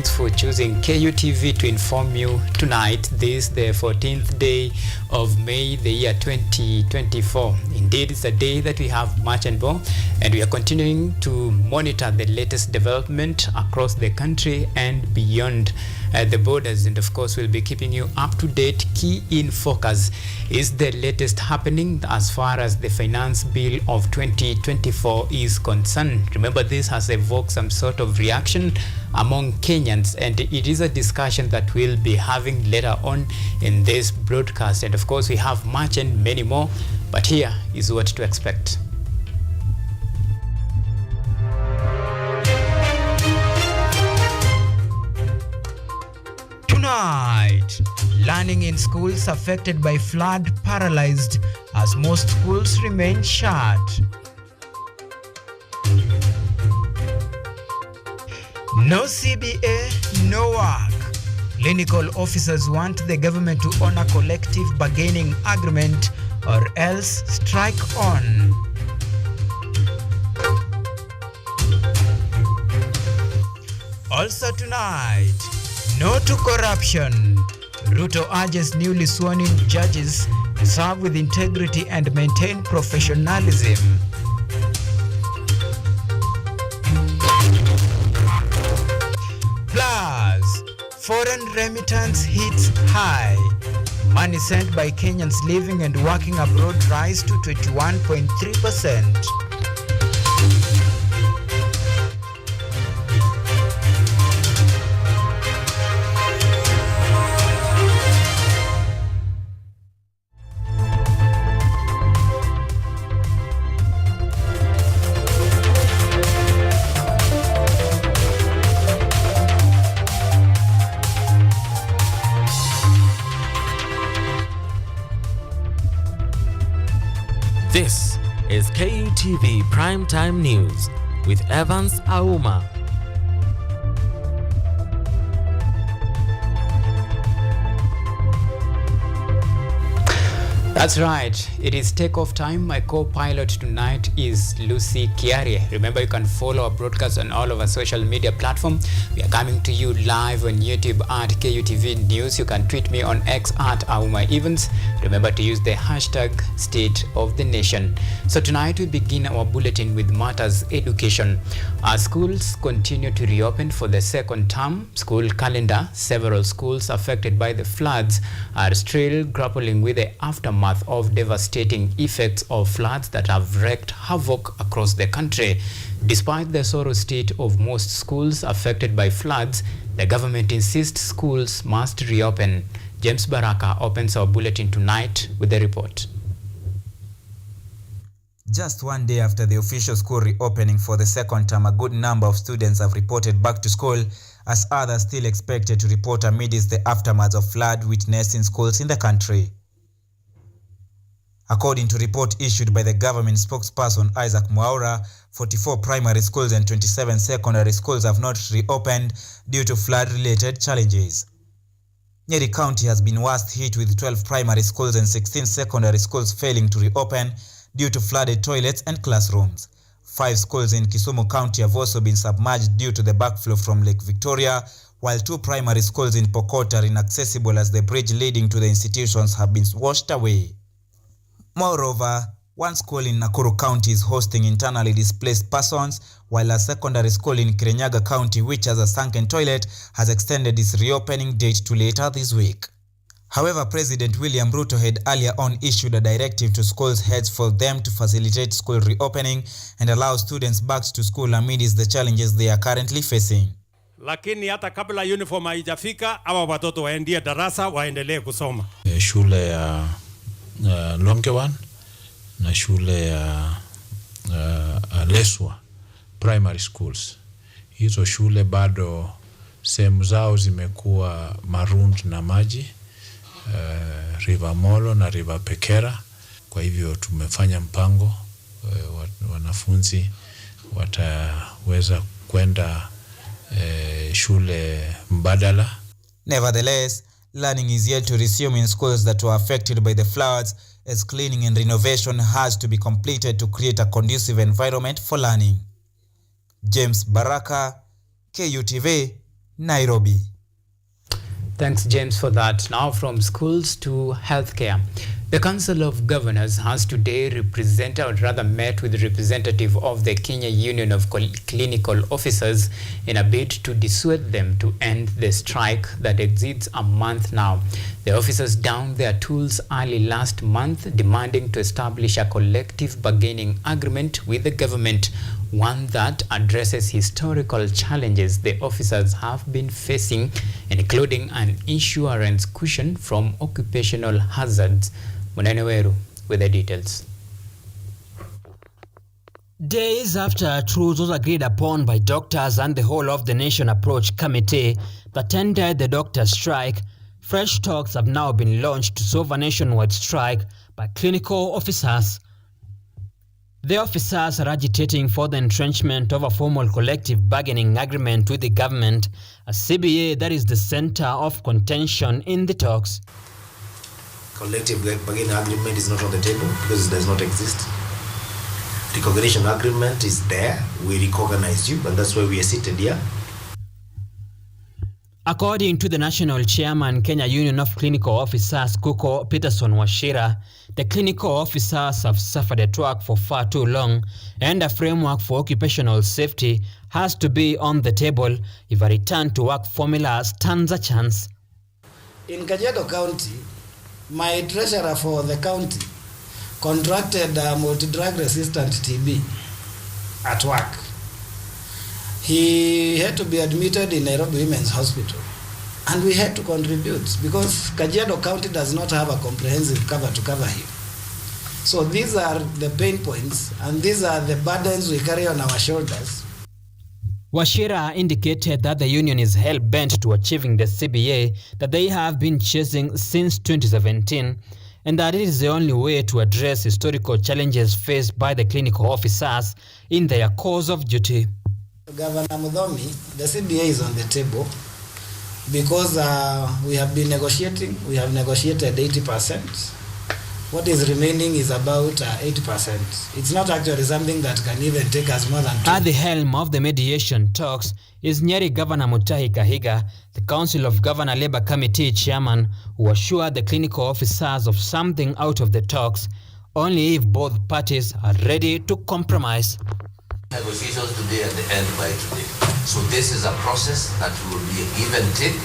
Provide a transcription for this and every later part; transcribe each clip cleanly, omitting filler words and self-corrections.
Thanks for choosing KUTV to inform you tonight. This is the 14th day of May, the year 2024. Indeed, it's a day that we have much and more, and we are continuing to monitor the latest development across the country and beyond the borders. And of course, we'll be keeping you up to date. Key in focus is the latest happening as far as the finance bill of 2024 is concerned. Remember, this has evoked some sort of reaction among Kenyans, and it is a discussion that we'll be having later on in this broadcast. And of course, we have much and many more, but here is what to expect. Tonight, learning in schools affected by flood paralyzed as most schools remain shut. No CBA, no work. Clinical officers want the government to honor collective bargaining agreement or else strike on. Also tonight, no to corruption. Ruto urges newly sworn-in judges to serve with integrity and maintain professionalism. Plus, foreign remittance hits high. Money sent by Kenyans living and working abroad rise to 21.3%. This is KUTV Primetime News with Evans Auma. That's right, it is takeoff time. My co-pilot tonight is Lucy Kiarie. Remember, you can follow our broadcast on all of our social media platforms. We are coming to you live on YouTube at KUTV News. You can tweet me on X at Auma Evans. Remember to use the hashtag State of the Nation. So tonight we begin our bulletin with matters education. Our schools continue to reopen for the second term school calendar. Several schools affected by the floods are still grappling with the aftermath of devastating effects of floods that have wreaked havoc across the country. Despite the sorrow state of most schools affected by floods, the government insists schools must reopen. James Baraka opens our bulletin tonight with the report. Just one day after the official school reopening for the second term, a good number of students have reported back to school, as others still expected to report amidst the aftermath of flood witnessed in schools in the country. According to a report issued by the government spokesperson Isaac Mwaura, 44 primary schools and 27 secondary schools have not reopened due to flood-related challenges. Nyeri County has been worst hit, with 12 primary schools and 16 secondary schools failing to reopen due to flooded toilets and classrooms. 5 schools in Kisumu County have also been submerged due to the backflow from Lake Victoria, while 2 primary schools in Pokot are inaccessible as the bridge leading to the institutions have been washed away. Moreover, one school in Nakuru County is hosting internally displaced persons, while a secondary school in Kirinyaga County, which has a sunken toilet, has extended its reopening date to later this week. However, President William Ruto had earlier on issued a directive to schools heads for them to facilitate school reopening and allow students back to school amidst the challenges they are currently facing. Lakini hata kabla uniform haijafika, hawa watoto waendie darasa waendelee kusoma. Shule ya Longewan na shule ya Leswa primary schools. Hizo shule bado sehemu zao zimekuwa marooned na maji, River Molo na River Pekera. Kwa hivyo tumefanya mpango, wanafunzi wataweza kwenda shule mbadala. Nevertheless, learning is yet to resume in schools that were affected by the floods, as cleaning and renovation has to be completed to create a conducive environment for learning. James Baraka, KUTV Nairobi. Thanks, James, for that. Now from schools to healthcare. The Council of Governors has today met with representative of the Kenya Union of Clinical Officers in a bid to dissuade them to end the strike that exceeds a month now. The officers downed their tools early last month, demanding to establish a collective bargaining agreement with the government, one that addresses historical challenges the officers have been facing, including an insurance cushion from occupational hazards. Muneneweru with the details. Days after a truce was agreed upon by doctors and the whole of the nation approach committee that ended the doctors' strike, fresh talks have now been launched to solve a nationwide strike by clinical officers. The officers are agitating for the entrenchment of a formal collective bargaining agreement with the government, a CBA that is the center of contention in the talks. Collective bargaining agreement is not on the table because it does not exist. Recognition agreement is there. We recognize you, and that's why we are seated here. According to the national chairman, Kenya Union of Clinical Officers, Kuko Peterson Wachira, the clinical officers have suffered at work for far too long, and a framework for occupational safety has to be on the table if a return to work formula stands a chance. In Kajiado County, my treasurer for the county contracted a multi-drug resistant TB at work. He had to be admitted in Nairobi Women's Hospital, and we had to contribute because Kajiado County does not have a comprehensive cover to cover him. So these are the pain points, and these are the burdens we carry on our shoulders. Wachira indicated that the union is hell-bent to achieving the CBA that they have been chasing since 2017, and that it is the only way to address historical challenges faced by the clinical officers in their course of duty. Governor Mudhomi, the CBA is on the table because we have been negotiating. We have negotiated 80%. What is remaining is about 80%. It's not actually something that can even take us more than 2. At the helm of the mediation talks is Nyeri Governor Mutahi Kahiga, the Council of Governor Labour Committee chairman, who assured the clinical officers of something out of the talks only if both parties are ready to compromise. Negotiations today and the end by today. So this is a process that will be a give and take,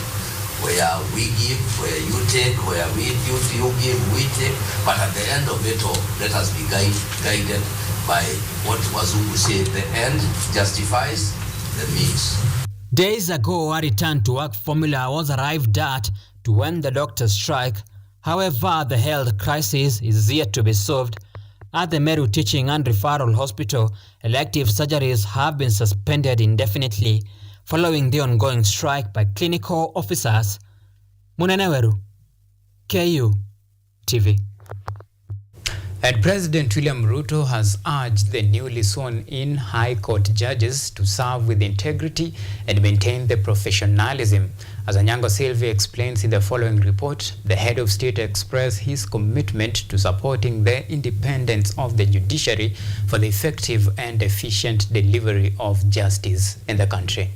where we give, where you take, where you give, we take. But at the end of it all, let us be guided by what Wazungu said, the end justifies the means. Days ago, a return to work formula was arrived at to end the doctor's strike. However, the health crisis is yet to be solved. At the Meru Teaching and Referral Hospital, elective surgeries have been suspended indefinitely following the ongoing strike by clinical officers. Muneneweru, KUTV. And President William Ruto has urged the newly sworn-in High Court judges to serve with integrity and maintain the professionalism. As Anyango Sylvia explains in the following report, the head of state expressed his commitment to supporting the independence of the judiciary for the effective and efficient delivery of justice in the country.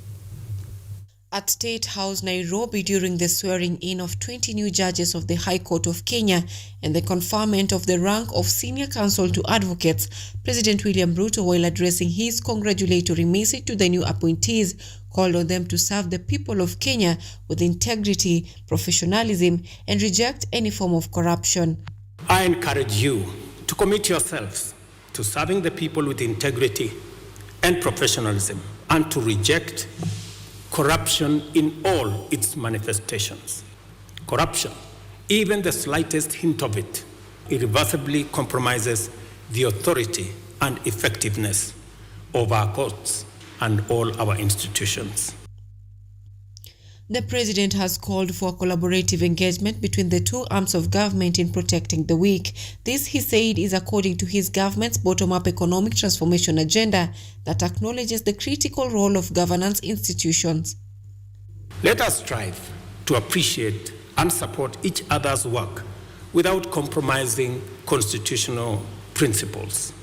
At State House, Nairobi, during the swearing-in of 20 new judges of the High Court of Kenya and the conferment of the rank of Senior Counsel to Advocates, President William Ruto, while addressing his congratulatory message to the new appointees, called on them to serve the people of Kenya with integrity, professionalism, and reject any form of corruption. I encourage you to commit yourselves to serving the people with integrity and professionalism and to reject corruption in all its manifestations. Corruption, even the slightest hint of it, irreversibly compromises the authority and effectiveness of our courts and all our institutions. The president has called for a collaborative engagement between the two arms of government in protecting the weak. This, he said, is according to his government's bottom-up economic transformation agenda that acknowledges the critical role of governance institutions. Let us strive to appreciate and support each other's work without compromising constitutional principles.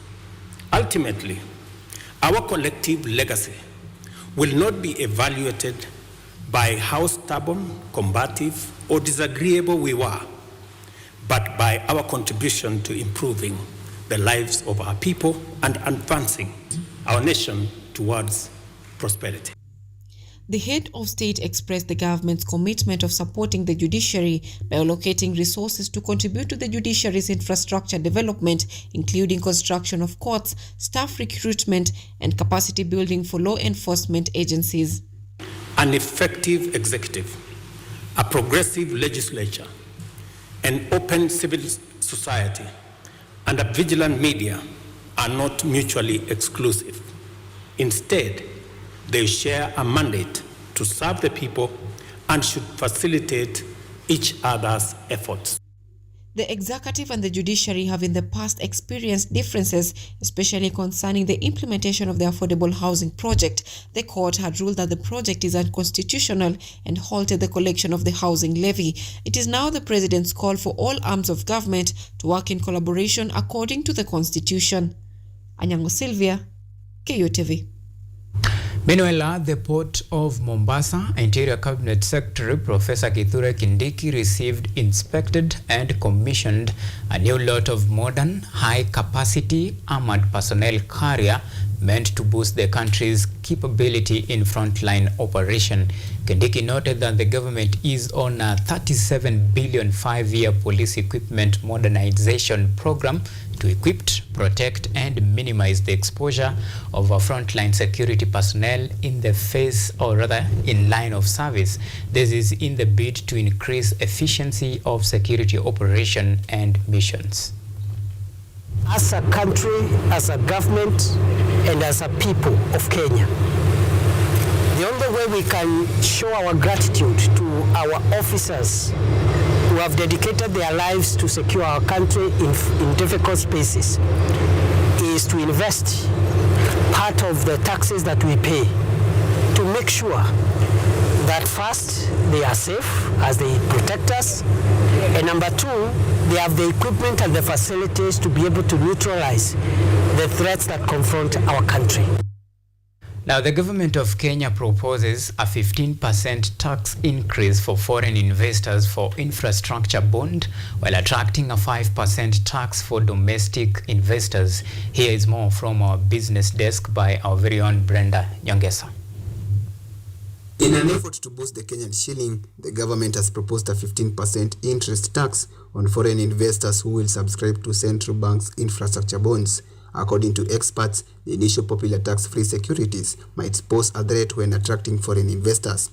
Ultimately, our collective legacy will not be evaluated by how stubborn, combative, or disagreeable we were, but by our contribution to improving the lives of our people and advancing our nation towards prosperity. The head of state expressed the government's commitment of supporting the judiciary by allocating resources to contribute to the judiciary's infrastructure development, including construction of courts, staff recruitment, and capacity building for law enforcement agencies. An effective executive, a progressive legislature, an open civil society, and a vigilant media are not mutually exclusive. Instead, they share a mandate to serve the people and should facilitate each other's efforts. The executive and the judiciary have in the past experienced differences, especially concerning the implementation of the affordable housing project. The court had ruled that the project is unconstitutional and halted the collection of the housing levy. It is now the president's call for all arms of government to work in collaboration according to the constitution. Anyango Sylvia, KUTV. Meanwhile, at the port of Mombasa, Interior Cabinet Secretary Professor Kithure Kindiki received, inspected and commissioned a new lot of modern, high-capacity armored personnel carrier meant to boost the country's capability in frontline operation. Kindiki noted that the government is on a 37 billion 5-year police equipment modernization program to equip, protect, and minimize the exposure of our frontline security personnel in the face, or rather in line of service. This is in the bid to increase efficiency of security operation and missions. As a country, as a government, and as a people of Kenya, the only way we can show our gratitude to our officers who have dedicated their lives to secure our country in difficult spaces is to invest part of the taxes that we pay to make sure that first, they are safe as they protect us, and number two, they have the equipment and the facilities to be able to neutralize the threats that confront our country. Now, the government of Kenya proposes a 15% tax increase for foreign investors for infrastructure bond, while attracting a 5% tax for domestic investors. Here is more from our business desk by our very own Brenda Nyongesa. In an effort to boost the Kenyan shilling, the government has proposed a 15% interest tax on foreign investors who will subscribe to central banks' infrastructure bonds. According to experts, the initial popular tax-free securities might pose a threat when attracting foreign investors.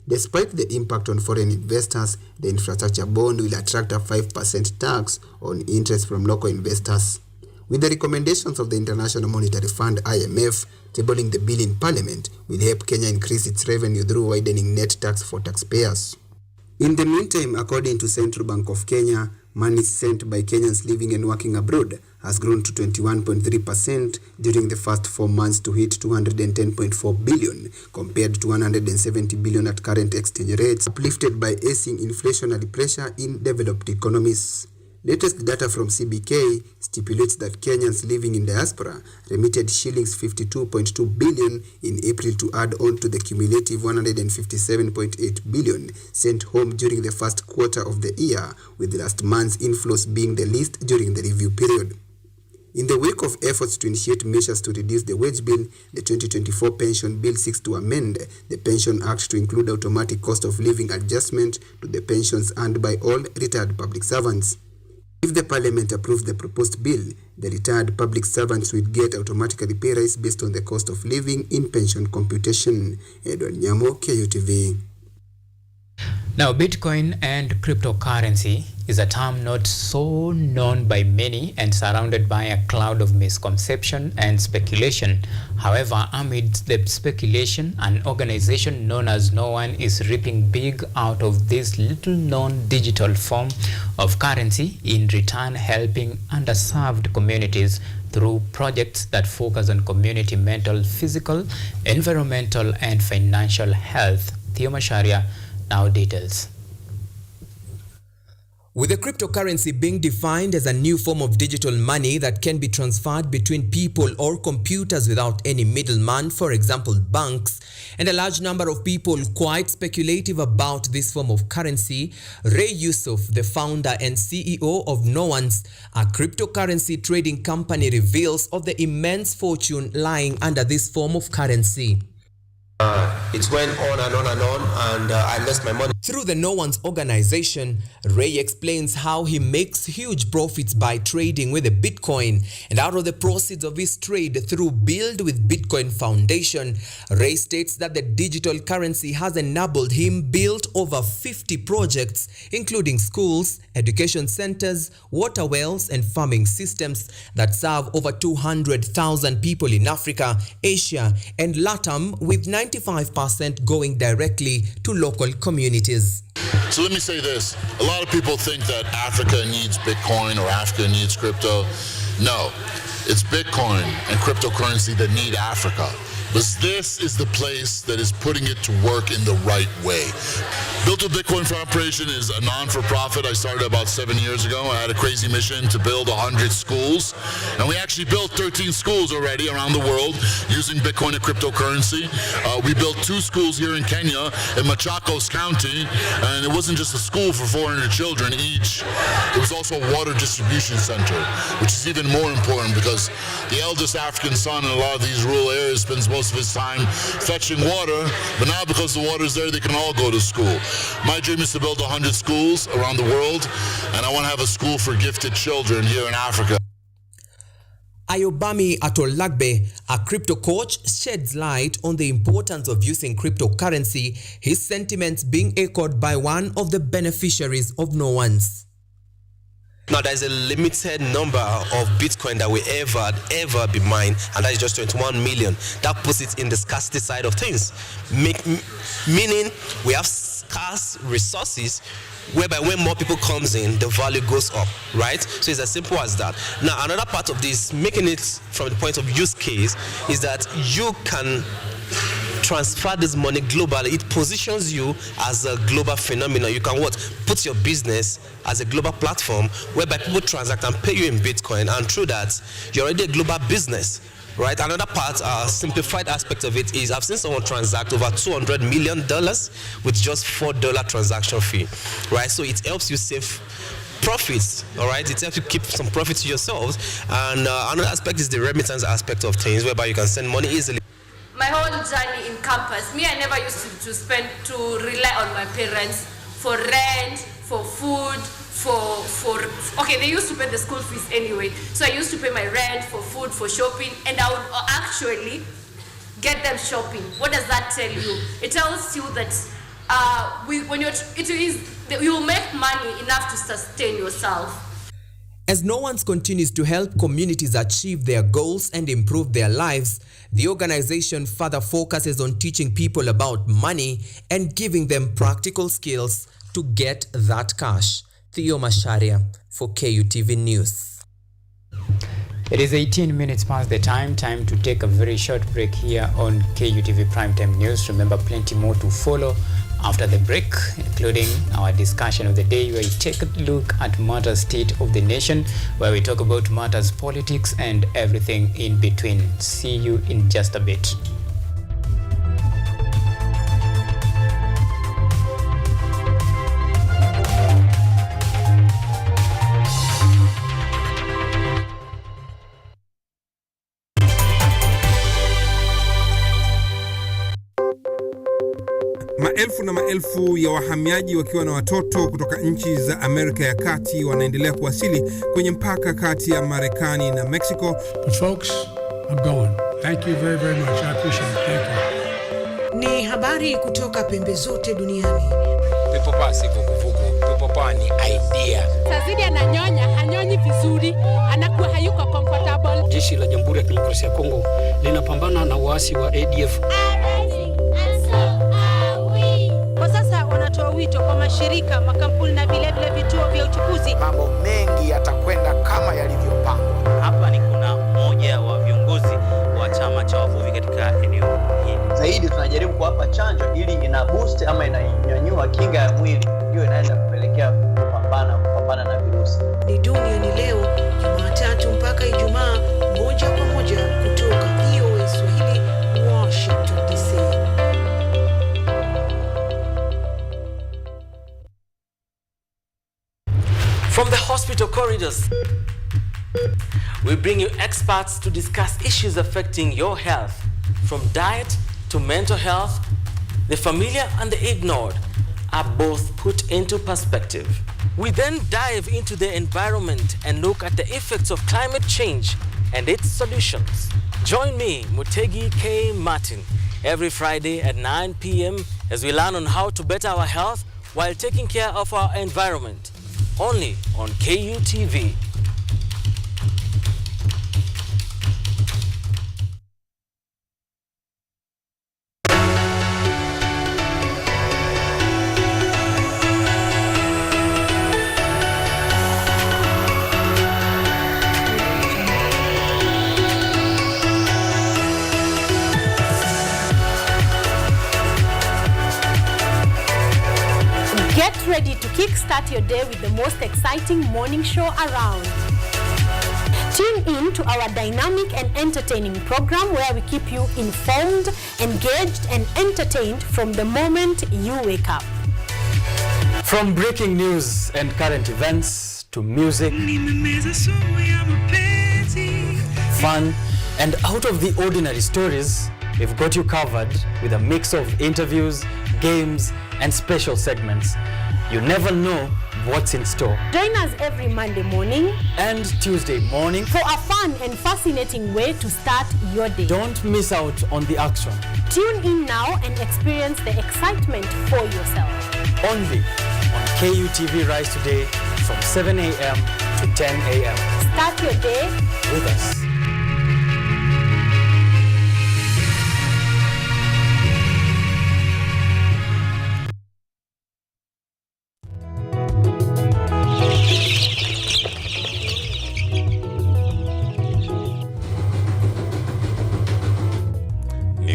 Despite the impact on foreign investors, the infrastructure bond will attract a 5% tax on interest from local investors. With the recommendations of the International Monetary Fund (IMF), tabling the bill in Parliament will help Kenya increase its revenue through widening net tax for taxpayers. In the meantime, according to Central Bank of Kenya, money sent by Kenyans living and working abroad has grown to 21.3% during the first 4 months to hit 210.4 billion, compared to 170 billion at current exchange rates, uplifted by easing inflationary pressure in developed economies. Latest data from CBK stipulates that Kenyans living in diaspora remitted shillings 52.2 billion in April to add on to the cumulative 157.8 billion sent home during the first quarter of the year, with last month's inflows being the least during the review period. In the wake of efforts to initiate measures to reduce the wage bill, the 2024 Pension Bill seeks to amend the Pension Act to include automatic cost of living adjustment to the pensions earned by all retired public servants. If the Parliament approves the proposed bill, the retired public servants will get automatically pay rise based on the cost of living in pension computation. Edward Nyamo, KUTV. Now, Bitcoin and cryptocurrency is a term not so known by many and surrounded by a cloud of misconception and speculation. However, amid the speculation, an organization known as No One is reaping big out of this little-known digital form of currency, in return helping underserved communities through projects that focus on community mental, physical, environmental, and financial health. Theo Masharia now details. With the cryptocurrency being defined as a new form of digital money that can be transferred between people or computers without any middleman, for example banks, and a large number of people quite speculative about this form of currency, Ray Yusuf, the founder and CEO of Nuance, a cryptocurrency trading company, reveals of the immense fortune lying under this form of currency. It went on and on and on, and I lost my money. Through the Nuance organization, Ray explains how he makes huge profits by trading with the Bitcoin, and out of the proceeds of his trade through Build with Bitcoin Foundation, Ray states that the digital currency has enabled him build over 50 projects, including schools, education centers, water wells, and farming systems that serve over 200,000 people in Africa, Asia, and LATAM, with 95% going directly to local communities. So let me say this. A lot of people think that Africa needs Bitcoin or Africa needs crypto. No, it's Bitcoin and cryptocurrency that need Africa. But this is the place that is putting it to work in the right way. Built with Bitcoin Foundation is a non-for-profit. I started about 7 years ago. I had a crazy mission to build 100 schools. And we actually built 13 schools already around the world using Bitcoin and cryptocurrency. We built 2 schools here in Kenya, in Machakos County. And it wasn't just a school for 400 children each. It was also a water distribution center, which is even more important because the eldest African son in a lot of these rural areas spends most of his time fetching water, but now because the water is there, they can all go to school. My dream is to build 100 schools around the world, and I want to have a school for gifted children here in Africa. Ayobami Atolagbe, a crypto coach, sheds light on the importance of using cryptocurrency, his sentiments being echoed by one of the beneficiaries of Nuance. Now, there's a limited number of Bitcoin that will ever be mined, and that is just 21 million. That puts it in the scarcity side of things, meaning we have scarce resources, whereby when more people comes in, the value goes up, right? So it's as simple as that. Now, another part of this, making it from the point of use case, is that you can transfer this money globally. It positions you as a global phenomenon. You can put your business as a global platform whereby people transact and pay you in Bitcoin, and through that you're already a global business, right? Another part, simplified aspect of it is I've seen someone transact over $200 million with just $4 transaction fee, right? So it helps you save profits, all right? It helps you keep some profits to yourselves. And another aspect is the remittance aspect of things, whereby you can send money easily. My whole journey in campus, I never used to rely on my parents for rent, for food, okay, they used to pay the school fees anyway. So I used to pay my rent, for food, for shopping, and I would actually get them shopping. What does that tell you? It tells you that you will make money enough to sustain yourself. As Nuance continues to help communities achieve their goals and improve their lives, the organization further focuses on teaching people about money and giving them practical skills to get that cash. Theo Masharia for KUTV News. It is 18 minutes past the time to take a very short break here on KUTV Primetime News. Remember, plenty more to follow after the break, including our discussion of the day, where we take a look at matters state of the nation, where we talk about matters politics and everything in between. See you in just a bit. Maelfu na maelfu ya wahamiaji wakiwa na watoto kutoka nchi za Amerika ya Kati wanaendelea kuwasili kwenye mpaka kati ya Marekani na Mexico. But folks, I'm going. Thank you very, very much. I appreciate it. Thank you. Ni habari kutoka pembe zote duniani. Pepo pasi vuguvugu. Pepo pani idea. Tazidi ananyonya, hanyonyi vizuri, anakuwa hayuko comfortable. Jeshi la Jamhuri ya Kidemokrasia ya Kongo linapambana na waasi wa ADF. Wito kwa mashirika, makampuni na vile vituo vya uchukuzi. Mambo mengi yatakwenda kama yalivyopangwa. Hapa ni kuna mmoja wa viongozi wa chama cha wavuvi katika eneo hili. Zaidi tunajaribu kuwapa chanjo ili ina boost ama inanyanyua kinga ya mwili, hiyo inaenda kupelekea kupambana ni Duniani Leo, Jumatatu mpaka Ijumaa, moja kwa moja kutoka VOA Swahili, Washington DC. From the hospital corridors, we bring you experts to discuss issues affecting your health, from diet to mental health. The familiar and the ignored are both put into perspective. We then dive into the environment and look at the effects of climate change and its solutions. Join me, Mutegi K. Martin, every Friday at 9 p.m. as we learn on how to better our health while taking care of our environment. Only on KUTV. Get ready to kickstart your day with the most exciting morning show around. Tune in to our dynamic and entertaining program where we keep you informed, engaged, and entertained from the moment you wake up. From breaking news and current events to music, fun, and out of the ordinary stories, we've got you covered with a mix of interviews, games, and special segments. You never know what's in store. Join us every Monday morning and Tuesday morning for a fun and fascinating way to start your day. Don't miss out on the action. Tune in now and experience the excitement for yourself. Only on KUTV Rise Today from 7 a.m. to 10 a.m. Start your day with us.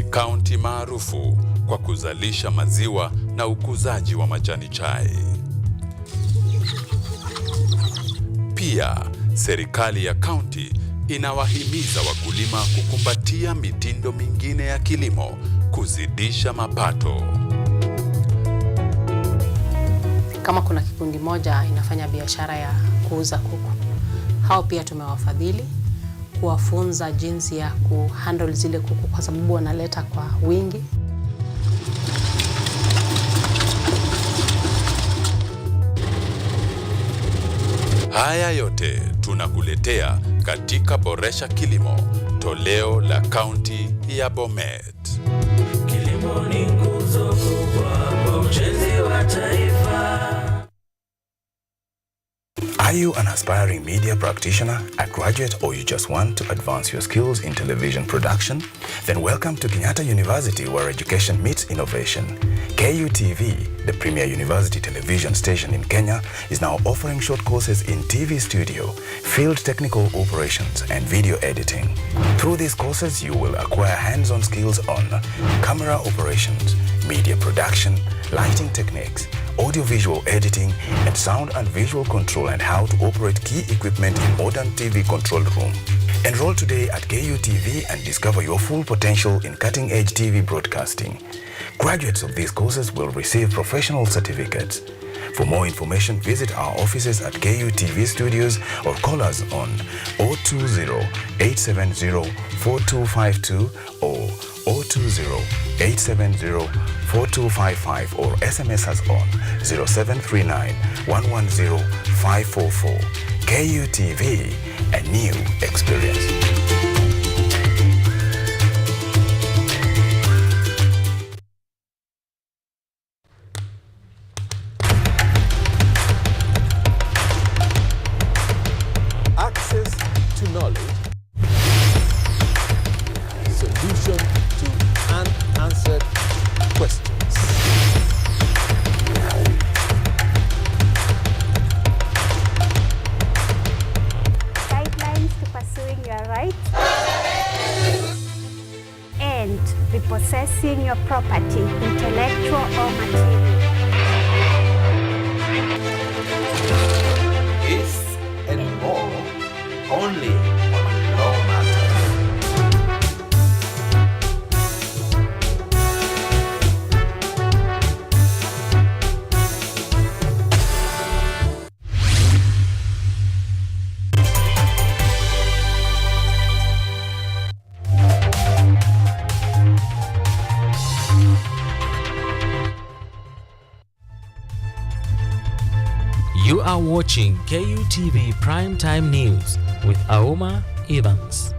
Kaunti maarufu kwa kuzalisha maziwa na ukuzaji wa majani chai. Pia, serikali ya kaunti inawahimiza wakulima kukumbatia mitindo mingine ya kilimo kuzidisha mapato. Kama kuna kikundi moja inafanya biashara ya kuuza kuku, hao pia tumewafadhili kuwafunza jinsi ya kuhandle zile kuku kwa sababu wanaleta kwa wingi. Haya yote tunakuletea katika Boresha Kilimo, toleo la kaunti ya Bomet. Kilimo ni nguzo kubwa kwa ujenzi wa taifa. Are you an aspiring media practitioner, a graduate, or you just want to advance your skills in television production? Then welcome to Kenyatta University, where education meets innovation. KUTV, the premier university television station in Kenya, is now offering short courses in TV studio, field technical operations, and video editing. Through these courses, you will acquire hands-on skills on camera operations, media production, lighting techniques, audio-visual editing, and sound and visual control, and how to operate key equipment in modern TV control room. Enroll today at KUTV and discover your full potential in cutting-edge TV broadcasting. Graduates of these courses will receive professional certificates. For more information, visit our offices at KUTV Studios or call us on 020-870-4252 or 020-870-4255 or SMS us on 0739-110-544. KUTV, a new experience. Access to knowledge, solution to unanswered questions. Guidelines to pursuing your rights and repossessing your property, intellectual or material. This You are watching KUTV Primetime News with Auma Evans.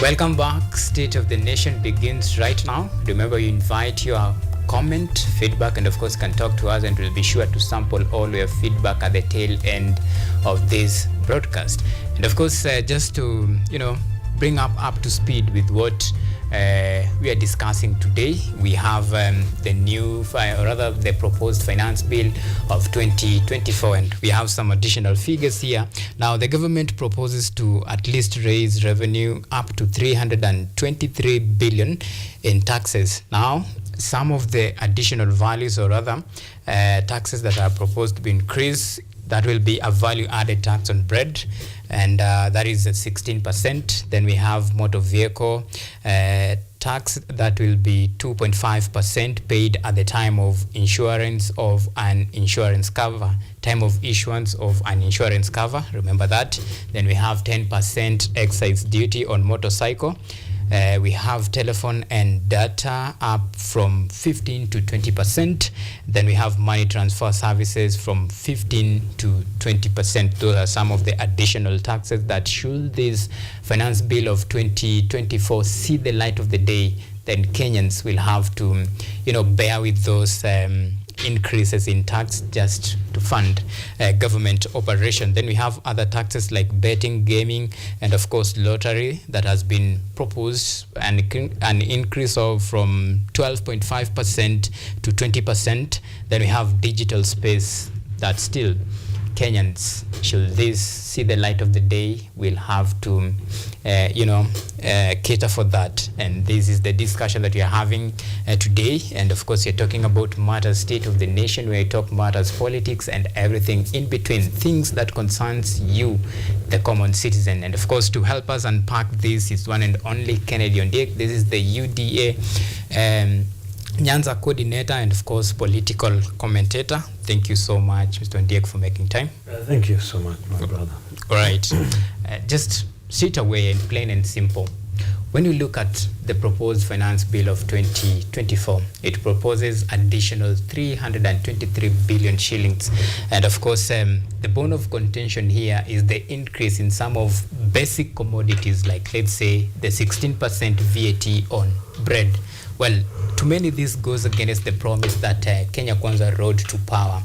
Welcome back. State of the Nation begins right now. Remember, you invite your comment, feedback, and of course can talk to us, and we'll be sure to sample all your feedback at the tail end of this broadcast. And of course, just to bring up to speed with what we are discussing today, we have the new, or rather the proposed finance bill of 2024, and we have some additional figures here. Now, the government proposes to at least raise revenue up to 323 billion in taxes. Now, some of the additional values, or rather taxes that are proposed to be increased, that will be a value-added tax on bread, and that is at 16%. Then we have motor vehicle tax that will be 2.5% paid at the time of insurance of an insurance cover, time of issuance of an insurance cover. Remember that. Then we have 10% excise duty on motorcycle. We have telephone and data up from 15 to 20%. Then we have money transfer services from 15 to 20%. Those are some of the additional taxes that, should this finance bill of 2024 see the light of the day, then Kenyans will have to, bear with those increases in tax just to fund government operation. Then we have other taxes like betting, gaming, and of course lottery that has been proposed, an increase of from 12.5% to 20%. Then we have digital space that still Kenyans, should this see the light of the day, will have to cater for that. And this is the discussion that we are having today. And of course, you're talking about matters state of the nation, where you talk matters politics and everything in between, things that concerns you, the common citizen. And of course, to help us unpack this is one and only Kennedy Ondiek. This is the UDA Nyanza coordinator and of course political commentator. Thank you so much, Mr. Ondiek, for making time. Thank you so much, my brother. All right. Just straight away and plain and simple, when you look at the proposed finance bill of 2024, it proposes additional 323 billion shillings. And of course, the bone of contention here is the increase in some of basic commodities, like let's say the 16% VAT on bread. Well, to many this goes against the promise that Kenya Kwanza road to power.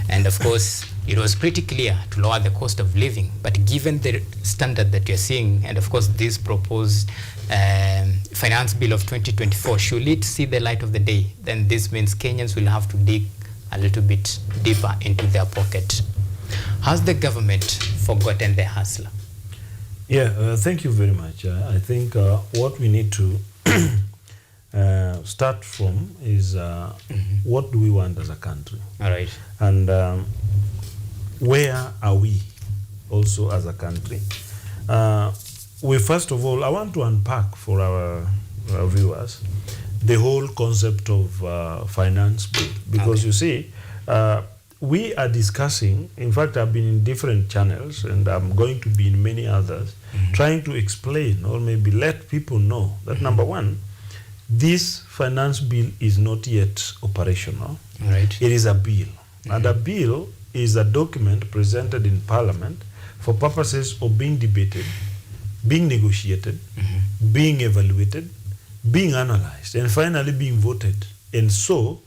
And of course, it was pretty clear to lower the cost of living. But given the standard that you're seeing, and of course this proposed finance bill of 2024, should it see the light of the day, then this means Kenyans will have to dig a little bit deeper into their pocket. Has the government forgotten the hustler? Yeah, thank you very much. I think what we need to start from is what do we want as a country? All right. And where are we also as a country? We first of all, I want to unpack for our viewers the whole concept of finance bill, because okay, you see, we are discussing, in fact I've been in different channels and I'm going to be in many others, trying to explain or maybe let people know that number one, this finance bill is not yet operational. Right. It is a bill. And a bill is a document presented in Parliament for purposes of being debated, being negotiated, being evaluated, being analyzed, and finally being voted. And so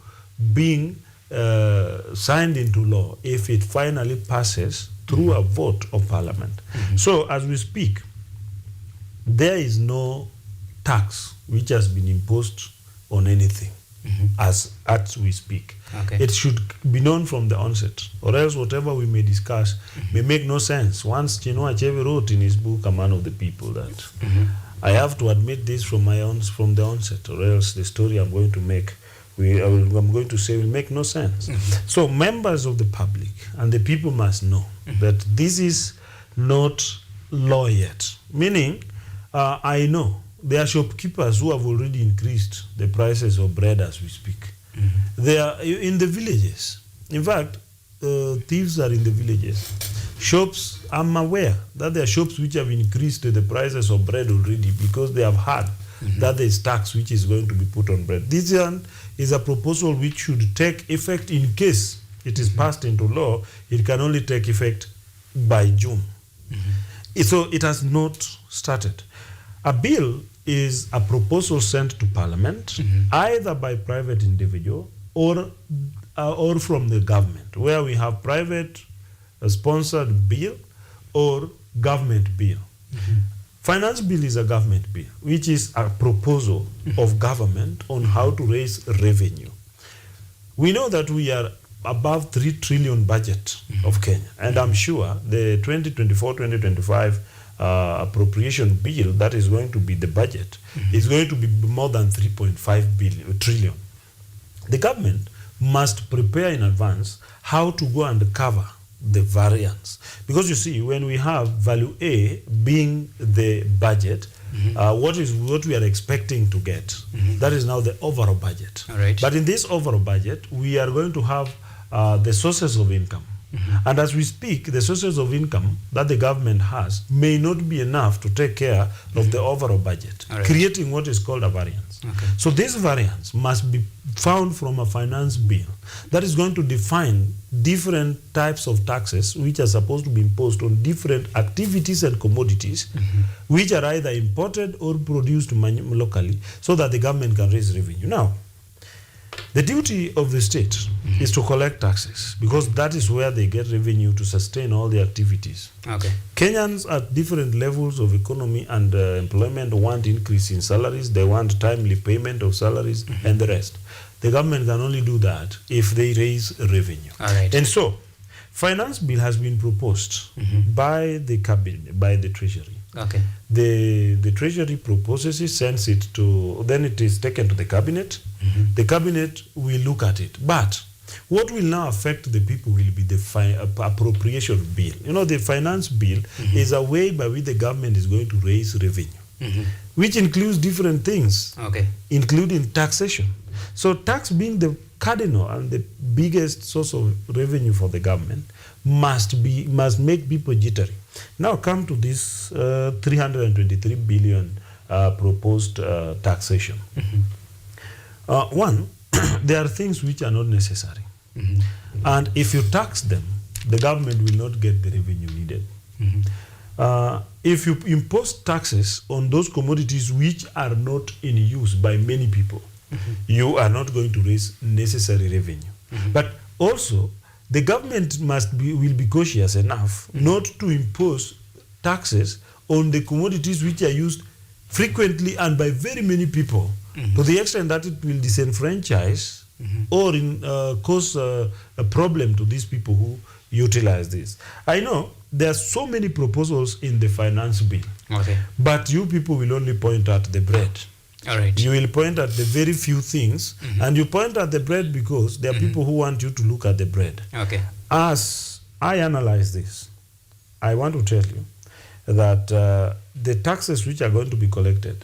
being signed into law if it finally passes through a vote of Parliament. So as we speak, there is no tax which has been imposed on anything as we speak. Okay. It should be known from the onset, or else whatever we may discuss may make no sense. Once Chinua Achebe wrote in his book, A Man of the People, that I have to admit this from the onset, or else the story I'm going to make, I'm going to say will make no sense. So members of the public and the people must know that this is not law yet. Meaning, I know there are shopkeepers who have already increased the prices of bread as we speak. They are in the villages. In fact, thieves are in the villages. Shops, I'm aware that there are shops which have increased the prices of bread already because they have heard that there is tax which is going to be put on bread. This one is a proposal which should take effect in case it is passed into law. It can only take effect by June. So it has not started. A bill is a proposal sent to Parliament, either by private individual or from the government, where we have private sponsored bill or government bill. Finance bill is a government bill, which is a proposal of government on how to raise revenue. We know that we are above 3 trillion budget of Kenya, and I'm sure the 2024-2025 appropriation bill that is going to be the budget is going to be more than 3.5 trillion. The government must prepare in advance how to go and cover the variance, because you see, when we have value A being the budget, what we are expecting to get, that is now the overall budget. But in this overall budget, we are going to have the sources of income. And as we speak, the sources of income that the government has may not be enough to take care of the overall budget, creating what is called a variance. So this variance must be found from a finance bill that is going to define different types of taxes which are supposed to be imposed on different activities and commodities which are either imported or produced locally, so that the government can raise revenue. Now, the duty of the state is to collect taxes, because that is where they get revenue to sustain all the activities. Kenyans at different levels of economy and employment want increase in salaries. They want timely payment of salaries and the rest. The government can only do that if they raise revenue. And so, finance bill has been proposed by the cabinet, by the treasury. The treasury proposes it, sends it to, then it is taken to the cabinet. The cabinet will look at it. But what will now affect the people will be the appropriation bill. You know, the finance bill is a way by which the government is going to raise revenue, which includes different things, including taxation. So tax being the cardinal and the biggest source of revenue for the government must make people jittery. Now come to this 323 billion proposed taxation. One, there are things which are not necessary. And if you tax them, the government will not get the revenue needed. If you impose taxes on those commodities which are not in use by many people, you are not going to raise necessary revenue. But also, the government will be cautious enough not to impose taxes on the commodities which are used frequently and by very many people, to the extent that it will disenfranchise or cause a problem to these people who utilize this. I know there are so many proposals in the finance bill, but you people will only point at the bread. You will point at the very few things, and you point at the bread because there are people who want you to look at the bread. As I analyze this, I want to tell you that the taxes which are going to be collected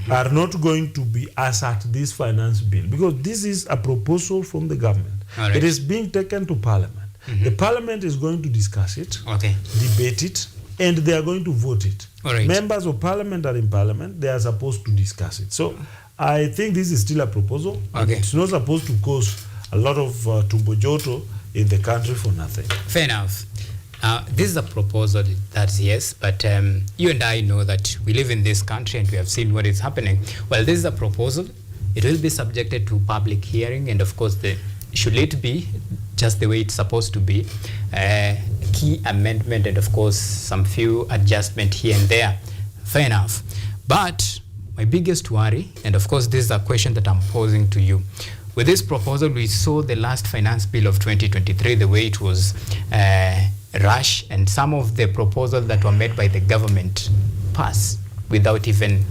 are not going to be as at this finance bill, because this is a proposal from the government. It is being taken to Parliament. The Parliament is going to discuss it, debate it, and they are going to vote it. Members of Parliament are in Parliament. They are supposed to discuss it. So I think this is still a proposal. It's not supposed to cause a lot of tumbojoto in the country for nothing. Fair enough. This is a proposal, that's yes, but you and I know that we live in this country and we have seen what is happening. Well, this is a proposal. It will be subjected to public hearing, and of course, should it be just the way it's supposed to be, key amendment and of course some few adjustment here and there. Fair enough. But my biggest worry, and of course this is a question that I'm posing to you, with this proposal we saw the last finance bill of 2023, the way it was rushed, and some of the proposals that were made by the government pass without even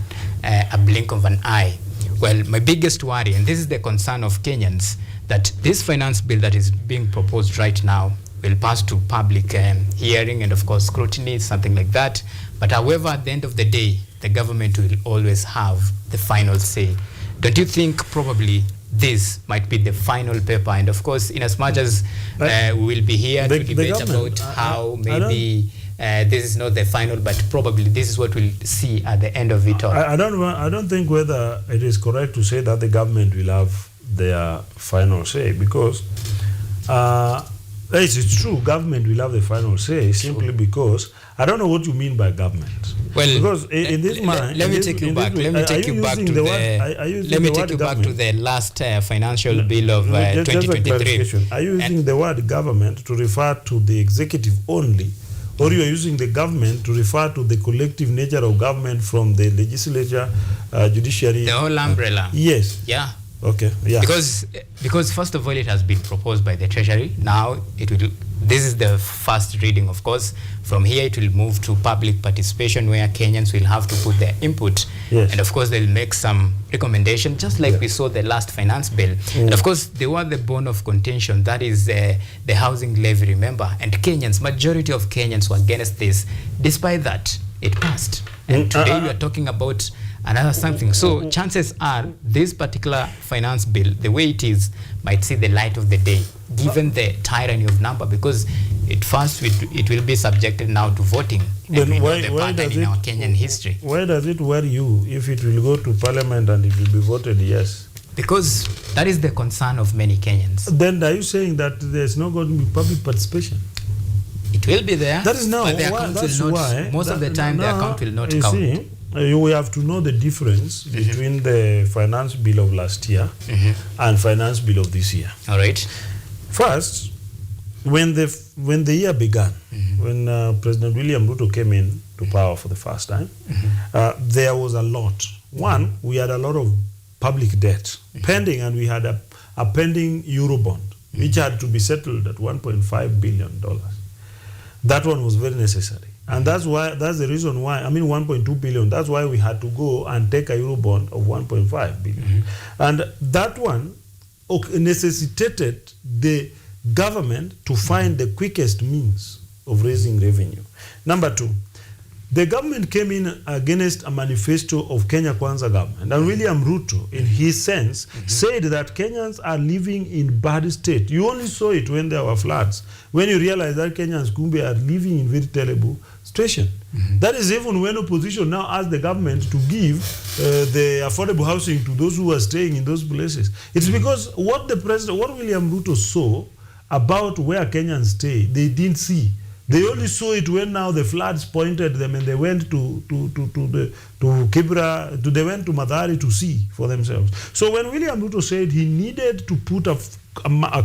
a blink of an eye. Well, my biggest worry, and this is the concern of Kenyans, that this finance bill that is being proposed right now will pass to public hearing and of course scrutiny, something like that. But however, at the end of the day, the government will always have the final say. Don't you think probably this might be the final paper? And of course, in as much as we will be here to debate about how maybe this is not the final, but probably this is what we'll see at the end of it all. I don't think whether it is correct to say that the government will have their final say, because it's true, government will have the final say, simply because I don't know what you mean by government. Well, because in this manner, let me take you back. Let me take you back to the last financial bill of 2023. Are you using the word government to refer to the executive only, or you are using the government to refer to the collective nature of government from the legislature, judiciary? The whole umbrella. Yes. Yeah. Okay. Yeah. Because first of all, it has been proposed by the Treasury. Now it will. This is the first reading, of course. From here, it will move to public participation, where Kenyans will have to put their input. Yes. And of course, they'll make some recommendation, just like we saw the last finance bill. And of course, they were the bone of contention. That is the housing levy, remember? And Kenyans, majority of Kenyans were against this. Despite that, it passed. And today we are talking about another something. So chances are this particular finance bill, the way it is, might see the light of the day, given the tyranny of number, because it will be subjected now to voting. Then why does it, in our Kenyan history. Why does it worry you if it will go to parliament and it will be voted yes? Because that is the concern of many Kenyans. Then are you saying that there's not going to be public participation? It will be there. That is now. But the account will not. Most of the time, the account will not count. See, you have to know the difference between the finance bill of last year and finance bill of this year. All right. First, when the year began, when President William Ruto came in to power for the first time, there was a lot. One, we had a lot of public debt pending, and we had a pending Eurobond, which had to be settled at $1.5 billion. That one was very necessary. And that's the reason why, 1.2 billion, that's why we had to go and take a Eurobond of 1.5 billion. And that one necessitated the government to find the quickest means of raising revenue. Number two, the government came in against a manifesto of Kenya Kwanza government. And William Ruto, in his sense, said that Kenyans are living in bad state. You only saw it when there were floods, when you realize that Kenyans, Kumbe, are living in very terrible situation. That is even when opposition now asked the government to give the affordable housing to those who are staying in those places. It's because what William Ruto saw about where Kenyans stay, they didn't see. They only saw it when now the floods pointed them, and they went to Kibra, they went to Mathari to see for themselves. So when William Ruto said he needed to put a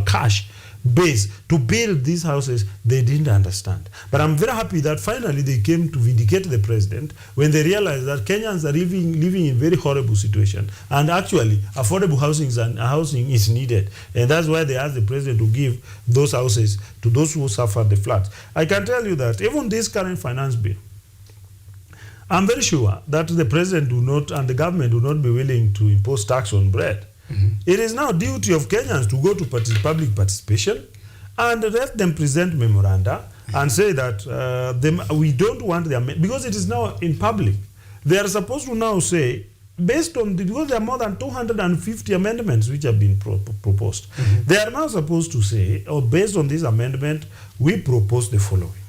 cash base to build these houses, they didn't understand. But I'm very happy that finally they came to vindicate the president when they realized that Kenyans are living in very horrible situation, and actually affordable housing is needed, and that's why they asked the president to give those houses to those who suffered the floods. I can tell you that even this current finance bill, I'm very sure that the president and the government do not be willing to impose tax on bread. It is now duty of Kenyans to go to public participation and let them present memoranda and say that we don't want them, because it is now in public. They are supposed to now say, based on because there are more than 250 amendments which have been proposed. They are now supposed to say, based on this amendment, we propose the following.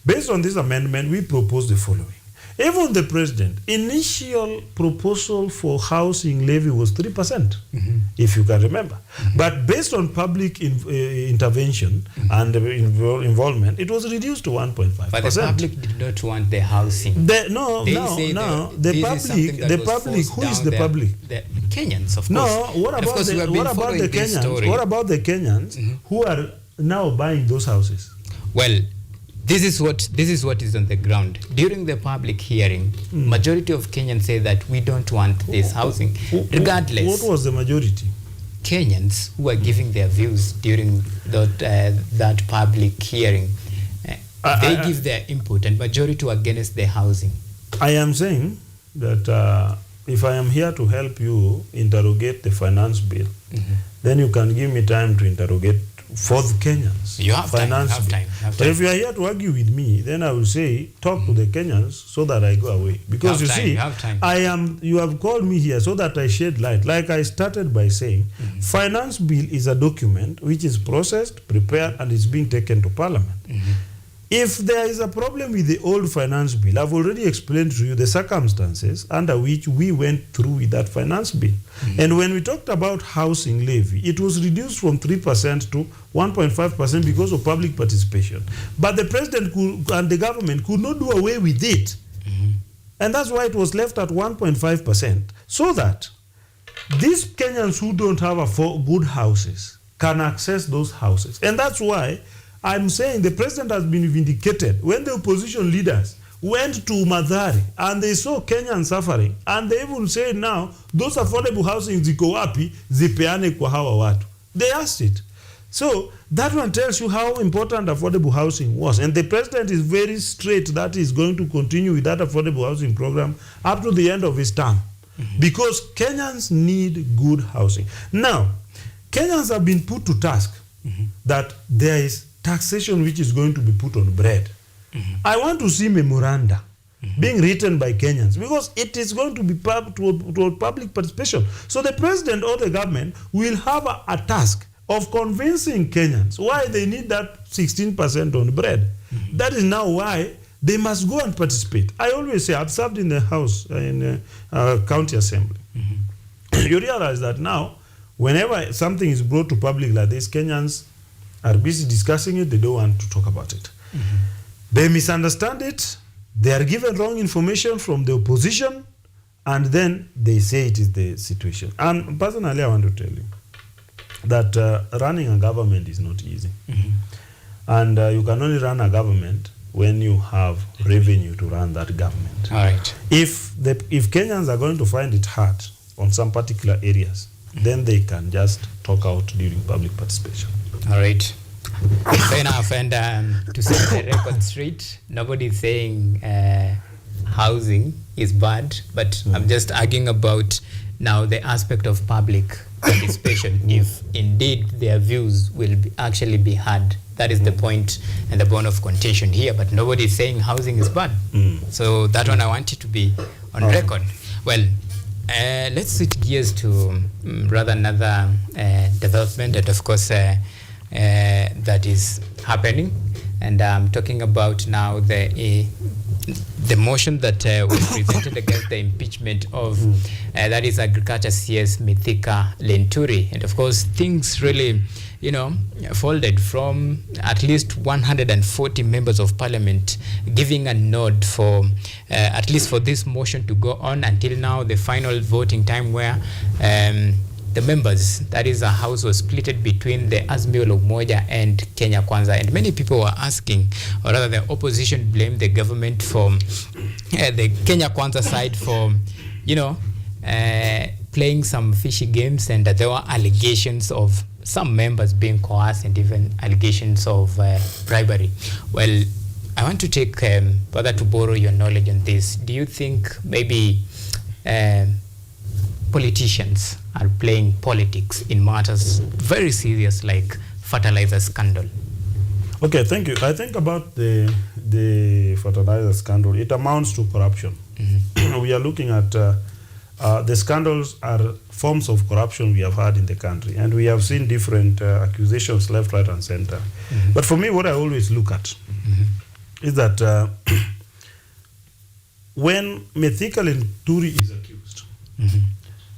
Based on this amendment, we propose the following. Even the president, initial proposal for housing levy was 3%, if you can remember. But based on public intervention and involvement, it was reduced to 1.5%. But the public did not want the housing. The public, who is the public? The Kenyans, of course. No, what about the Kenyans who are now buying those houses? Well, this is what is on the ground. During the public hearing, majority of Kenyans say that we don't want this housing. Regardless. What was the majority? Kenyans who are giving their views during that public hearing. They give their input, and majority were against the housing. I am saying that if I am here to help you interrogate the finance bill, then you can give me time to interrogate for the Kenyans. You have time. But if you are here to argue with me, then I will say, talk to the Kenyans so that I go away. Because you see, you have called me here so that I shed light. Like I started by saying, finance bill is a document which is processed, prepared, and is being taken to parliament. If there is a problem with the old finance bill, I've already explained to you the circumstances under which we went through with that finance bill. And when we talked about housing levy, it was reduced from 3% to 1.5% because of public participation. But the president and the government could not do away with it. And that's why it was left at 1.5%. So that these Kenyans who don't have good houses can access those houses. And that's why I'm saying the president has been vindicated. When the opposition leaders went to Mathare and they saw Kenyans suffering, and they even say now, those affordable housing ziko wapi, zipeane kwa hawa watu. They asked it. So that one tells you how important affordable housing was. And the president is very straight that he's going to continue with that affordable housing program up to the end of his term. Because Kenyans need good housing. Now, Kenyans have been put to task that there is taxation which is going to be put on bread. I want to see memoranda being written by Kenyans, because it is going to be toward public participation. So the president or the government will have a task of convincing Kenyans why they need that 16% on bread. That is now why they must go and participate. I always say, I've served in the House, in County Assembly. You realize that now, whenever something is brought to public like this, Kenyans are busy discussing it, they don't want to talk about it. They misunderstand it, they are given wrong information from the opposition, and then they say it is the situation. And personally, I want to tell you that running a government is not easy. And you can only run a government when you have revenue to run that government. All right. If Kenyans are going to find it hard on some particular areas, then they can just talk out during public participation. All right. Fair enough. And to set the record straight, nobody is saying housing is bad, but I'm just arguing about now the aspect of public participation, if indeed their views will actually be heard. That is the point and the bone of contention here, but nobody is saying housing is bad. So that one I want it to be on record. Well, let's switch gears to rather another development that, of course, that is happening, and I'm talking about now the motion that was presented against the impeachment of that is Agriculture CS Mithika Lenturi, and of course things really folded from at least 140 members of parliament giving a nod for at least for this motion to go on until now, the final voting time where the members, that is a house, was split between the Azimio la Umoja and Kenya Kwanza. And many people were asking, or rather the opposition blamed the government for the Kenya Kwanza side for, playing some fishy games, and there were allegations of some members being coerced and even allegations of bribery. Well, I want to take further to borrow your knowledge on this. Do you think maybe politicians are playing politics in matters very serious like fertilizer scandal? Okay, thank you. I think about the fertilizer scandal, it amounts to corruption. We are looking at the scandals are forms of corruption we have had in the country, and we have seen different accusations left, right, and center. But for me, what I always look at is that when Mithika Lenturi is accused,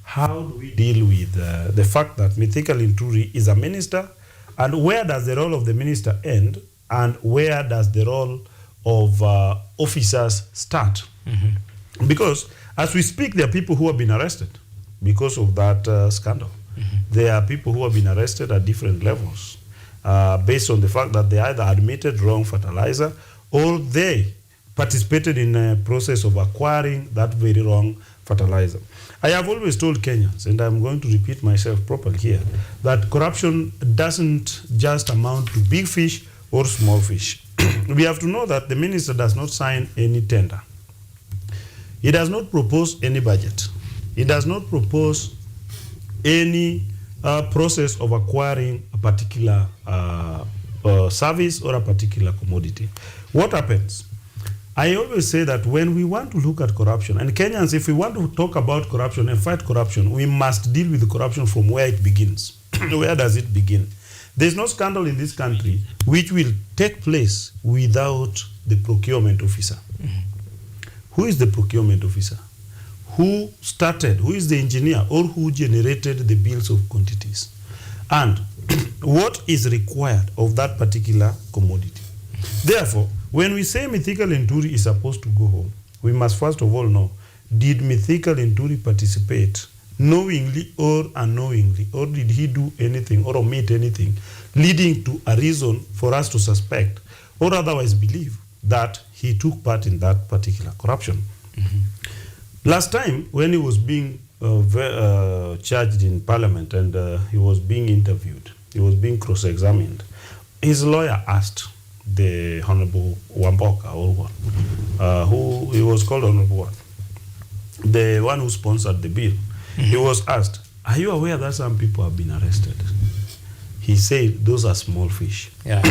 how do we deal with the fact that Mithika Lenturi is a minister, and where does the role of the minister end, and where does the role of officers start? Because as we speak, there are people who have been arrested because of that scandal. There are people who have been arrested at different levels based on the fact that they either admitted wrong fertilizer or they participated in a process of acquiring that very wrong fertilizer. I have always told Kenyans, and I'm going to repeat myself properly here, that corruption doesn't just amount to big fish or small fish. We have to know that the minister does not sign any tender. He does not propose any budget. He does not propose any process of acquiring a particular service or a particular commodity. What happens? I always say that when we want to look at corruption, and Kenyans, if we want to talk about corruption and fight corruption, we must deal with the corruption from where it begins. Where does it begin? There's no scandal in this country which will take place without the procurement officer. Who is the procurement officer? Who started, who is the engineer, or who generated the bills of quantities? And what is required of that particular commodity? Therefore, when we say Mithika Linturi is supposed to go home, we must first of all know, did Mithika Linturi participate knowingly or unknowingly, or did he do anything or omit anything leading to a reason for us to suspect or otherwise believe that he took part in that particular corruption? Last time, when he was being charged in Parliament and he was being interviewed, he was being cross-examined, his lawyer asked the Honorable Wamboka, or what, who he was called Honorable what? The one who sponsored the bill. He was asked, are you aware that some people have been arrested? He said, those are small fish. Yeah.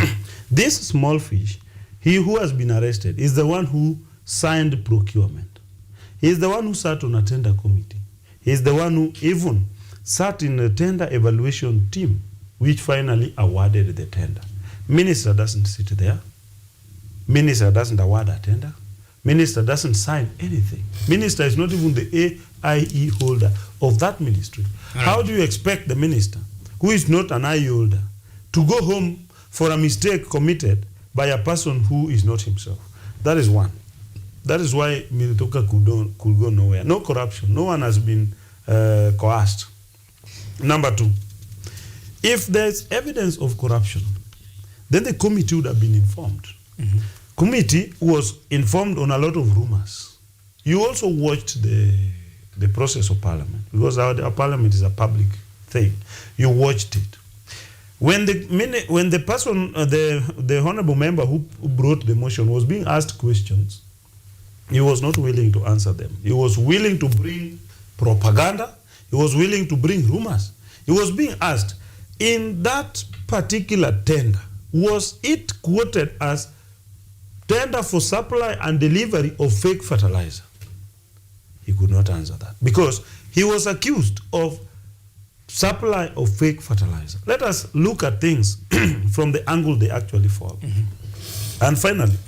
This small fish, he who has been arrested is the one who signed procurement. He is the one who sat on a tender committee. He is the one who even sat in a tender evaluation team, which finally awarded the tender. Minister doesn't sit there. Minister doesn't award a tender. Minister doesn't sign anything. Minister is not even the AIE holder of that ministry. Right. How do you expect the minister, who is not an IE holder, to go home for a mistake committed by a person who is not himself? That is one. That is why Militoka could go nowhere. No corruption. No one has been coerced. Number two, if there's evidence of corruption, then the committee would have been informed. Committee was informed on a lot of rumors. You also watched the process of Parliament, because our Parliament is a public thing. You watched it. When the person, the honorable member who brought the motion was being asked questions, he was not willing to answer them. He was willing to bring propaganda. He was willing to bring rumors. He was being asked, in that particular tender, was it quoted as tender for supply and delivery of fake fertilizer? He could not answer that because he was accused of supply of fake fertilizer. Let us look at things from the angle they actually fall. And finally,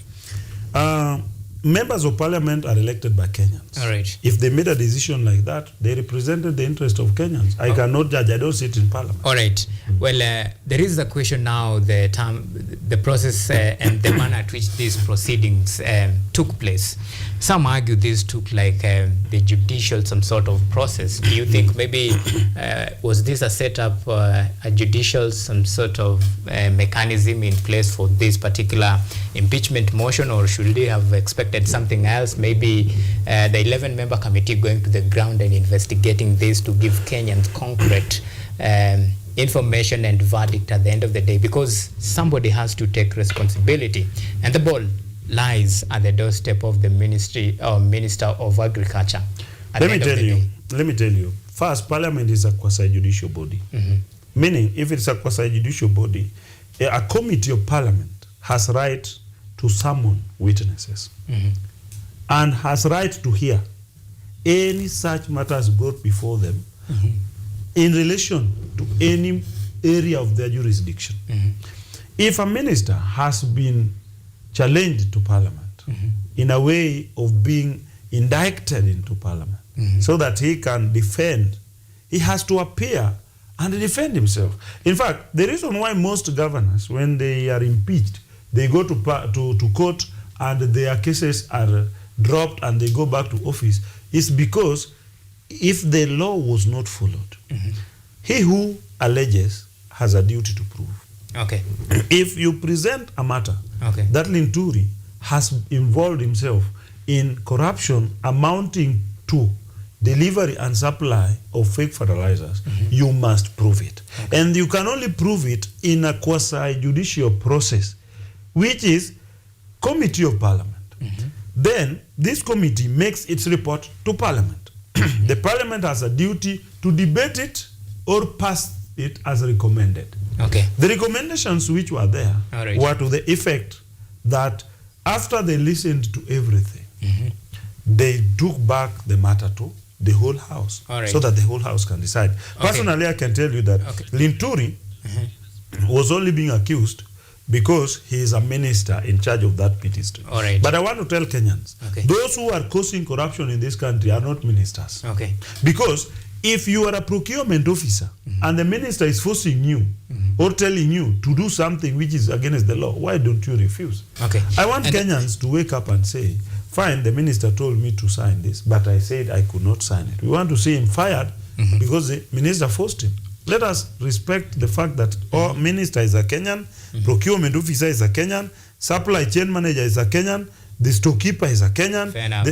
members of parliament are elected by Kenyans. All right. If they made a decision like that, they represented the interest of Kenyans. I cannot judge. I don't sit in parliament. All right. Well, there is a question now, the process and the manner at which these proceedings took place. Some argue this took like the judicial some sort of process. Do you think maybe was this a setup, a judicial some sort of mechanism in place for this particular impeachment motion, or should they have expected something else? Maybe the 11-member committee going to the ground and investigating this to give Kenyans concrete information and verdict at the end of the day, because somebody has to take responsibility, and the ball lies at the doorstep of the ministry or Minister of Agriculture. Let me tell you. First, Parliament is a quasi-judicial body. Meaning, if it's a quasi-judicial body, a committee of Parliament has right to summon witnesses and has right to hear any such matters brought before them in relation to any area of their jurisdiction. If a minister has been challenged to Parliament in a way of being indicted into Parliament so that he can defend, he has to appear and defend himself. In fact, the reason why most governors, when they are impeached, they go to court and their cases are dropped and they go back to office is because if the law was not followed, he who alleges has a duty to prove. Okay. If you present a matter that Linturi has involved himself in corruption amounting to delivery and supply of fake fertilizers, you must prove it. And you can only prove it in a quasi-judicial process, which is Committee of Parliament. Then this committee makes its report to Parliament. The Parliament has a duty to debate it or pass it as recommended. Okay. The recommendations which were there were to the effect that after they listened to everything, they took back the matter to the whole House so that the whole House can decide. Personally, I can tell you that Linturi was only being accused because he is a minister in charge of that ministry. All right. But I want to tell Kenyans, those who are causing corruption in this country are not ministers. Okay. Because if you are a procurement officer and the minister is forcing you or telling you to do something which is against the law, why don't you refuse? Okay. I want Kenyans to wake up and say, fine, the minister told me to sign this, but I said I could not sign it. We want to see him fired because the minister forced him. Let us respect the fact that our minister is a Kenyan, procurement officer is a Kenyan, supply chain manager is a Kenyan, the storekeeper is a Kenyan. Fair enough.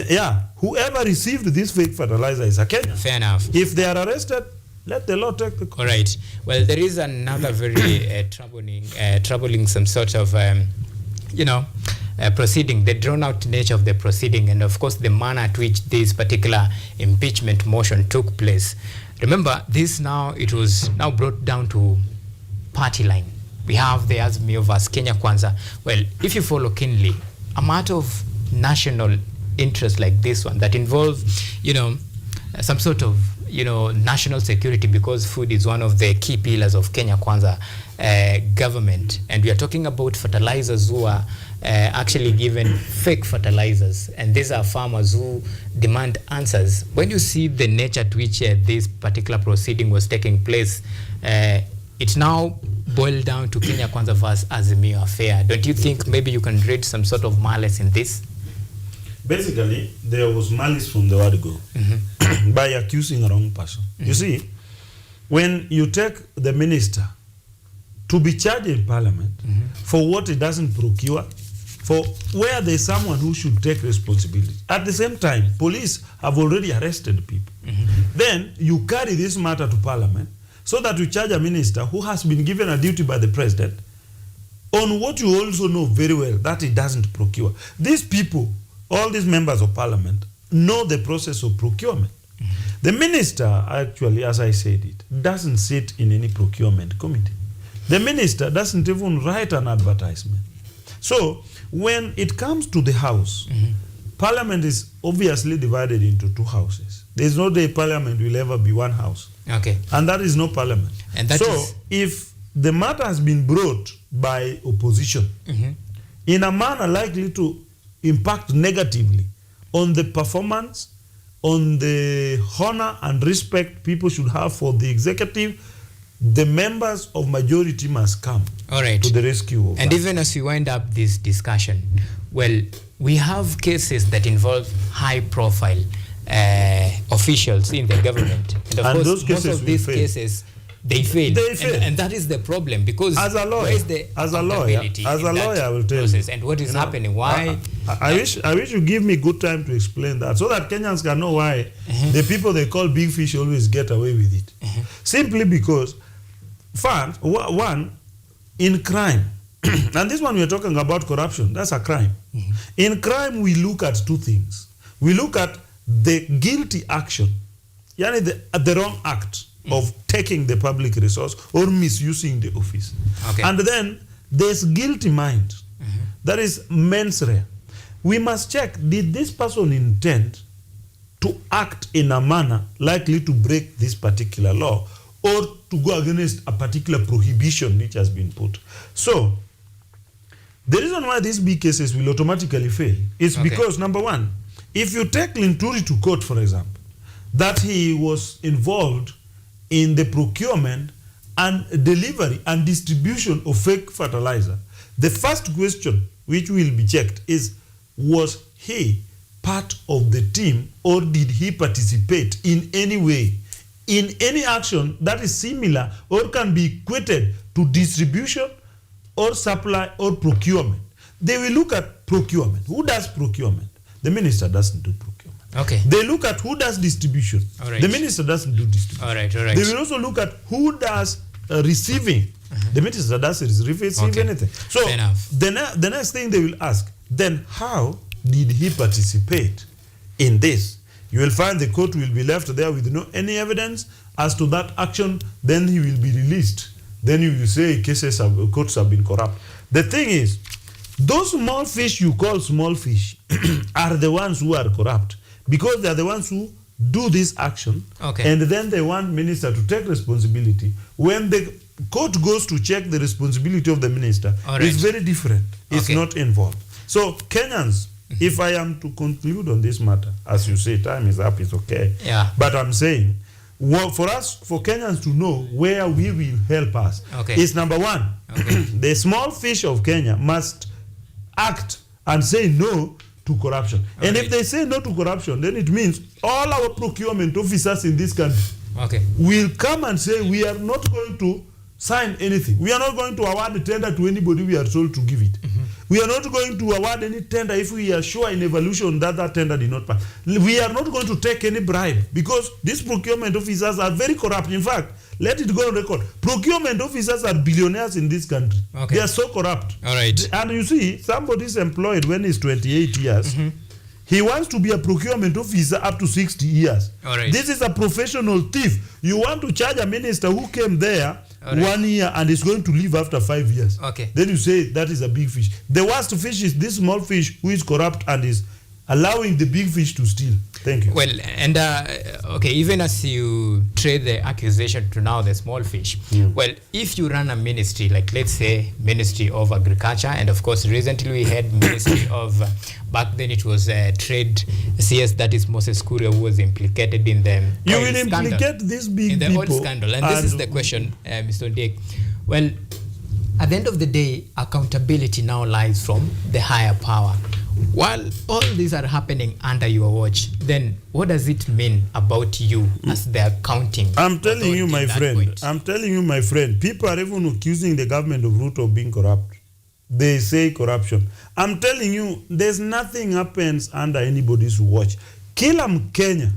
Whoever received this fake fertilizer is a Kenyan. Fair enough. If they are arrested, let the law take the course. All right. Well, there is another very troubling some sort of, proceeding, the drawn-out nature of the proceeding, and of course the manner at which this particular impeachment motion took place. Remember, it was now brought down to party line. We have the Azimio versus Kenya Kwanza. Well, if you follow keenly, a matter of national interest like this one that involves, some sort of, national security, because food is one of the key pillars of Kenya Kwanza government. And we are talking about fertilizers who are actually given fake fertilizers. And these are farmers who demand answers. When you see the nature at which this particular proceeding was taking place, it now boiled down to Kenya Kwanza versus Azimio affair. Don't you think maybe you can read some sort of malice in this? Basically, there was malice from the word go by accusing a wrong person. You see, when you take the minister to be charged in parliament for what he doesn't procure, for where there's someone who should take responsibility. At the same time, police have already arrested people. Then you carry this matter to parliament so that you charge a minister who has been given a duty by the president on what you also know very well that he doesn't procure. These people, all these members of parliament, know the process of procurement. The minister, actually, as I said it, doesn't sit in any procurement committee. The minister doesn't even write an advertisement. So when it comes to the house, parliament is obviously divided into two houses. There's no day parliament will ever be one house. Okay. And that is no parliament. And that so if the matter has been brought by opposition in a manner likely to impact negatively on the performance, on the honor and respect people should have for the executive, the members of majority must come to the rescue of and that. Even as we wind up this discussion, well, we have cases that involve high-profile officials in the government. And of course, those cases most of these fail. cases, they fail. And that is the problem, because as a lawyer, where is the accountability I will tell process, you. and what is happening? Why? I wish you give me good time to explain that, so that Kenyans can know why the people they call big fish always get away with it. Simply because, one, in crime, and this one we are talking about corruption, that's a crime. In crime, we look at two things. We look at the guilty action, the wrong act of taking the public resource or misusing the office. And then there's guilty mind. That is mens rea. We must check, did this person intend to act in a manner likely to break this particular law or to go against a particular prohibition which has been put. So, the reason why these big cases will automatically fail is because, number one, if you take Linturi to court, for example, that he was involved in the procurement and delivery and distribution of fake fertilizer, the first question which will be checked is, was he part of the team or did he participate in any way in any action that is similar or can be equated to distribution or supply or procurement? They will look at procurement. Who does procurement? The minister doesn't do procurement. They look at who does distribution. The minister doesn't do distribution. They will also look at who does receiving. The minister does receive anything. So the next thing they will ask, then how did he participate in this? You will find the court will be left there with no any evidence as to that action. Then he will be released. Then you will say courts have been corrupt. The thing is, those small fish you call small fish are the ones who are corrupt, because they are the ones who do this action, and then they want minister to take responsibility when the court goes to check the responsibility of the minister, it's very different. It's not involved. So Kenyans, if I am to conclude on this matter, as you say, time is up, it's okay. Yeah. But I'm saying, for Kenyans to know where we will help us, is number one, the small fish of Kenya must act and say no to corruption. And if they say no to corruption, then it means all our procurement officers in this country will come and say, we are not going to sign anything. We are not going to award a tender to anybody we are told to give it. We are not going to award any tender if we are sure in evaluation that that tender did not pass. We are not going to take any bribe because these procurement officers are very corrupt. In fact, let it go on record. Procurement officers are billionaires in this country. They are so corrupt. All right. And you see, somebody is employed when he's 28 years. He wants to be a procurement officer up to 60 years. All right. This is a professional thief. You want to charge a minister who came there 1 year and is going to leave after 5 years. Then you say that is a big fish. The worst fish is this small fish who is corrupt and is allowing the big fish to steal. Thank you. Well, and even as you trade the accusation to now the small fish, well, if you run a ministry, like let's say Ministry of Agriculture, and of course recently we had Ministry of, back then it was Trade, CS, that is Moses Kuria, who was implicated in the You will scandal, implicate these big in the people. oil scandal. And this is the question, Mr. Ndiek. Well, at the end of the day, accountability now lies from the higher power. While all these are happening under your watch, then what does it mean about you as the accounting? I'm telling you, my friend. I'm telling you, my friend. People are even accusing the government of Ruto of being corrupt. They say corruption. I'm telling you, there's nothing happens under anybody's watch. Kilam Kenya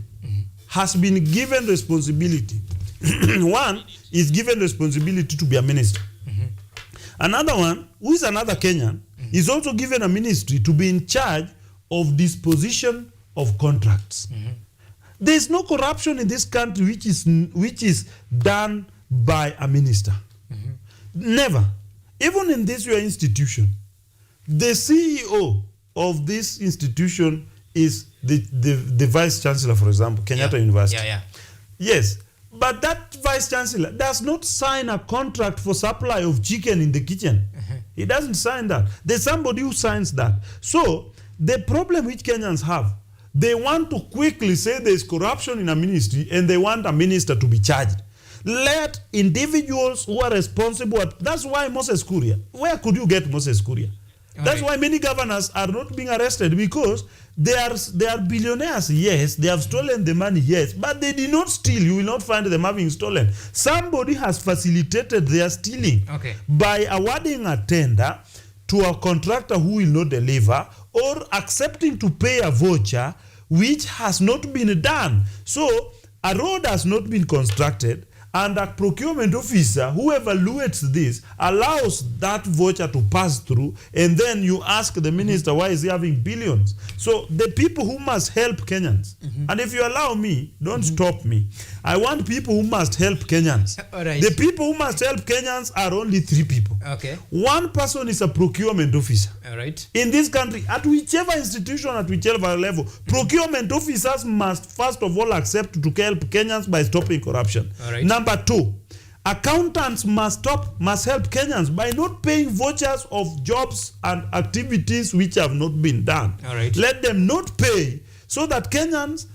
has been given responsibility. One is given responsibility to be a minister. Another one, who is another Kenyan, is also given a ministry to be in charge of disposition of contracts. There is no corruption in this country which is done by a minister. Never. Even in this your institution, the CEO of this institution is the vice chancellor, for example, Kenyatta University. Yes. But that vice chancellor does not sign a contract for supply of chicken in the kitchen. He doesn't sign that. There's somebody who signs that. So the problem which Kenyans have, they want to quickly say there's corruption in a ministry and they want a minister to be charged. Let individuals who are responsible. That's why Moses Kuria. Where could you get Moses Kuria? That's why many governors are not being arrested, because they are billionaires, yes, they have stolen the money, yes, but they did not steal. You will not find them having stolen. Somebody has facilitated their stealing by awarding a tender to a contractor who will not deliver, or accepting to pay a voucher which has not been done. So a road has not been constructed, and a procurement officer who evaluates this allows that voucher to pass through, and then you ask the minister, why is he having billions? So the people who must help Kenyans, and if you allow me, don't stop me. I want people who must help Kenyans. The people who must help Kenyans are only 3 people. One person is a procurement officer. In this country, at whichever institution, at whichever level, procurement officers must first of all accept to help Kenyans by stopping corruption. Number 2, accountants must help Kenyans by not paying vouchers of jobs and activities which have not been done. Let them not pay so that Kenyans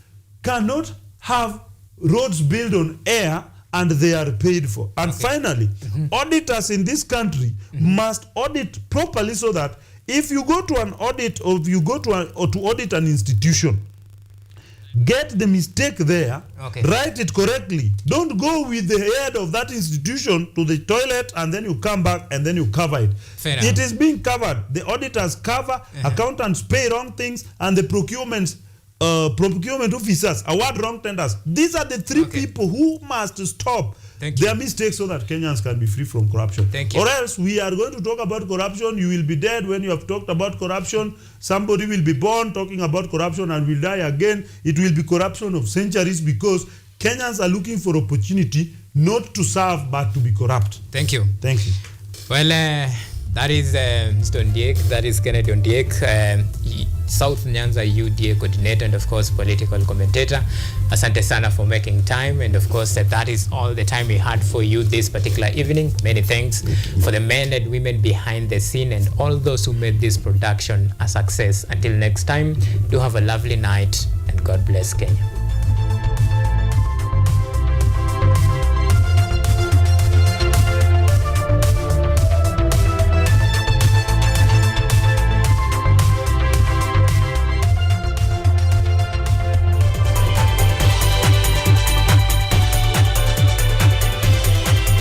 cannot have roads built on air and they are paid for. And finally, auditors in this country must audit properly, so that if you go to an audit, or if you go to audit an institution, get the mistake there, write it correctly. Don't go with the head of that institution to the toilet and then you come back and then you cover it. It is being covered. The auditors cover, accountants pay wrong things, and the procurement officers award wrong tenders. These are the 3 people who must stop their mistakes, so that Kenyans can be free from corruption. Or else we are going to talk about corruption. You will be dead when you have talked about corruption. Somebody will be born talking about corruption and will die again. It will be corruption of centuries, because Kenyans are looking for opportunity not to serve but to be corrupt. Thank you. Thank you. Well, that is Mr. Ndiek. That is Kennedy Ndiek. South Nyanza UDA coordinator and of course political commentator. Asante sana for making time, and of course that is all the time we had for you this particular evening. Many thanks for the men and women behind the scene and all those who made this production a success. Until next time, do have a lovely night and God bless Kenya.